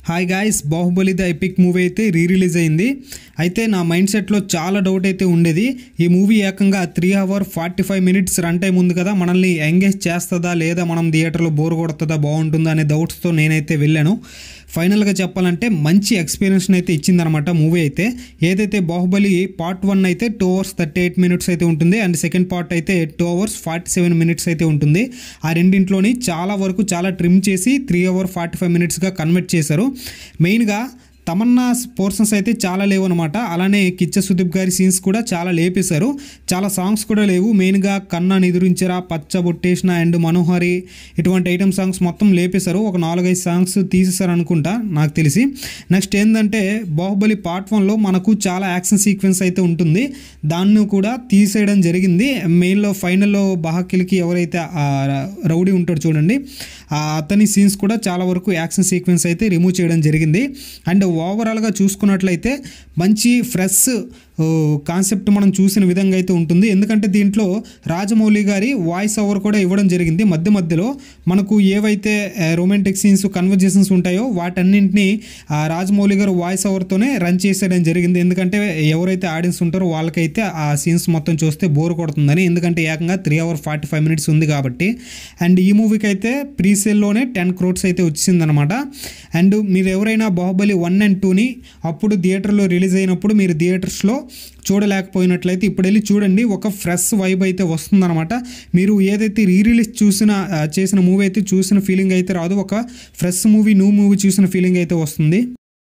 Hi guys, Baahubali the epic movie అయితే release అయింది. అయితే నా మైండ్ సెట్లో చాలా డౌట్ అయితే ఉండేది. ఈ మూవీ ఏకంగా 3 hours 45 minutes రన్ టైం ఉంది కదా, మనల్ని ఎంగేజ్ చేస్తుందా లేదా, మనం థియేటర్లో బోర్ కొడుతుందా, బాగుంటుందా అనే డౌట్స్తో నేనైతే వెళ్ళాను. ఫైనల్గా చెప్పాలంటే మంచి ఎక్స్పీరియన్స్ అయితే ఇచ్చిందనమాట మూవీ అయితే. ఏదైతే బాహుబలి పార్ట్ 1 అయితే 2 hours 38 minutes అయితే ఉంటుంది, అండ్ సెకండ్ పార్ట్ అయితే 2 hours 47 minutes అయితే ఉంటుంది. ఆ రెండింట్లోని చాలా వరకు చాలా ట్రిమ్ చేసి 3 hours 45 minutesగా కన్వర్ట్ చేశారు. మెయిన్గా తమన్నా పోర్షన్స్ అయితే చాలా లేవు అనమాట. అలానే కిచ్చ సుదీప్ గారి సీన్స్ కూడా చాలా లేపేశారు. చాలా సాంగ్స్ కూడా లేవు. మెయిన్గా కన్నా నిదురించరా, పచ్చ బొట్టేసిన అండ్ మనోహరి ఇటువంటి ఐటమ్ సాంగ్స్ మొత్తం లేపేశారు. ఒక 4-5 సాంగ్స్ తీసేశారు అనుకుంటా నాకు తెలిసి. నెక్స్ట్ ఏంటంటే బాహుబలి పార్ట్ 1లో మనకు చాలా యాక్షన్ సీక్వెన్స్ అయితే ఉంటుంది, దాన్ని కూడా తీసేయడం జరిగింది. మెయిన్లో ఫైనల్లో బహాకిల్కి ఎవరైతే రౌడీ ఉంటాడు చూడండి, అతని సీన్స్ కూడా చాలా వరకు యాక్షన్ సీక్వెన్స్ అయితే రిమూవ్ చేయడం జరిగింది. అండ్ ఓవరాల్గా చూసుకున్నట్లయితే మంచి ఫ్రెష్ కాన్సెప్ట్ మనం చూసిన విధంగా అయితే ఉంటుంది. ఎందుకంటే దీంట్లో రాజమౌళి గారి వాయిస్ ఓవర్ కూడా ఇవ్వడం జరిగింది. మధ్య మధ్యలో మనకు ఏవైతే రొమాంటిక్ సీన్స్, కన్వర్జేషన్స్ ఉంటాయో వాటన్నింటినీ రాజమౌళి గారు వాయిస్ ఓవర్తోనే రన్ చేసేయడం జరిగింది. ఎందుకంటే ఎవరైతే ఆడియన్స్ ఉంటారో వాళ్ళకైతే ఆ సీన్స్ మొత్తం చూస్తే బోర్ కొడుతుందని, ఎందుకంటే ఏకంగా 3 hours 45 minutes ఉంది కాబట్టి. అండ్ ఈ మూవీకి అయితే ప్రీసేల్లోనే 10 crores అయితే వచ్చిందనమాట. అండ్ మీరు ఎవరైనా బాహుబలి 1 and 2ని అప్పుడు థియేటర్లో రిలీజ్ అయినప్పుడు మీరు థియేటర్స్లో చూడలేకపోయినట్లయితే ఇప్పుడు వెళ్ళి చూడండి. ఒక ఫ్రెష్ వైబ్ అయితే వస్తుందన్నమాట. మీరు ఏదైతే రిలీజ్ చేసిన మూవీ అయితే చూసిన ఫీలింగ్ అయితే రాదు. ఒక ఫ్రెష్ మూవీ, న్యూ మూవీ చూసిన ఫీలింగ్ అయితే వస్తుంది.